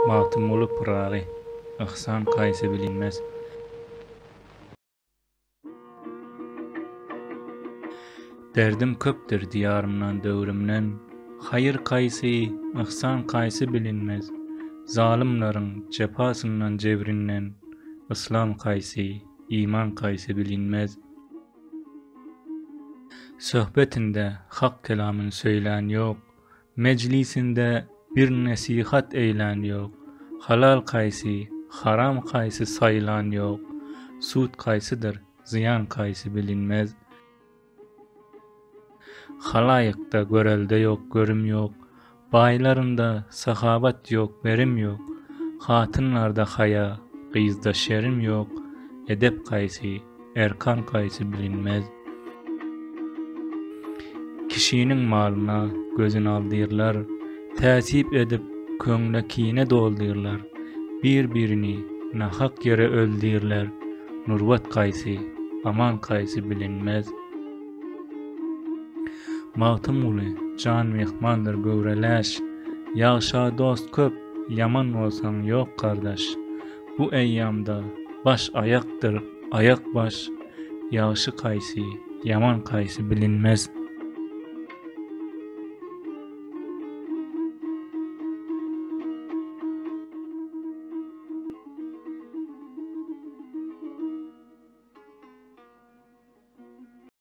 Matymly pyragy, yksan kaýsy bilinmez. Derdim köpdir diyarymdan döwrümden, haýyr kaýsy, yksan kaýsy bilinmez. Zalimlaryň jepasyndan jebirinden, islam kaýsy, iman kaýsy bilinmez. Söhbetinde hak kelamyn söýlän ýok, mejlisinde bir nesihat eýlän ýok. Halal kaýsy, haram kaýsy saýlan ýok. Sud kaýsydyr, ziyan kaýsy bilinmez. Halaýykda görelde ýok, görüm ýok. Baýlarynda sahabat ýok, berim ýok. Hatynlarda haya, gyzda şerim ýok. Edep kaýsy, erkan kaýsy bilinmez. Kişiniň malyna gözüni aldyrlar, täsip edip köňle kine doldyrlar. Bir-birini nahak yere öldürler. Nurwat kaýsy, aman kaýsy bilinmez. Matym uly, jan mehmandyr göwreläş. Ýagşa dost köp, yaman bolsaň ýok kardaş. Bu eýýamda baş ayakdyr, ayak baş. Ýagşy kaýsy, yaman kaýsy bilinmez.